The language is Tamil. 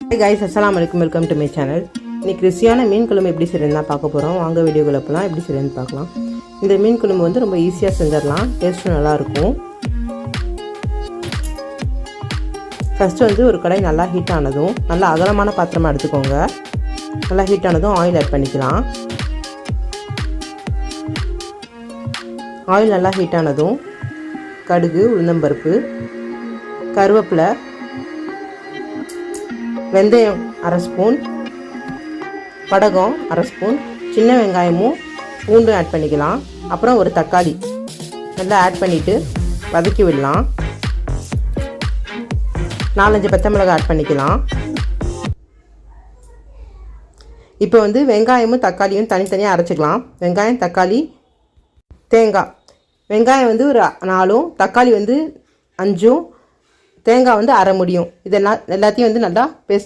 Hi guys, assalamu alaikum, welcome to my channel. இன்னைக்கு ருசியான மீன் குழம்பு எப்படி செய்யறதுன்னு பார்க்க போறோம். வாங்க வீடியோக்குள்ள போலாம். எப்படி செய்யறதுன்னு பார்க்கலாம். இந்த மீன் குழம்பு வந்து ரொம்ப ஈஸியா செஞ்சிரலாம். டேஸ்ட் நல்லா இருக்கும். ஃபர்ஸ்ட் வந்து ஒரு கடாய் நல்லா ஹீட் ஆனதும் நல்ல அகலமான பாத்திரமா எடுத்துக்கோங்க. நல்லா ஹீட் ஆனதும் ஆயில் ஆட் பண்ணிக்கலாம். ஆயில் நல்லா ஹீட் ஆனதும் கடுகு, உளுந்தம்பருப்பு, கருவேப்பிலை, வெந்தயம் அரை ஸ்பூன், வடகம் அரை ஸ்பூன், சின்ன வெங்காயமும் பூண்டும் ஆட் பண்ணிக்கலாம். அப்புறம் ஒரு தக்காளி நல்லா ஆட் பண்ணிவிட்டு வதக்கி விடலாம். 4-5 பச்சை மிளகாய் ஆட் பண்ணிக்கலாம். இப்போ வந்து வெங்காயமும் தக்காளியும் தனித்தனியாக அரைச்சிக்கலாம். வெங்காயம், தக்காளி, தேங்காய். வெங்காயம் வந்து ஒரு 4, தக்காளி வந்து 5, தேங்காய் வந்து அரை முடியும். இதெல்லாம் எல்லாத்தையும் வந்து நல்லா பேஸ்ட்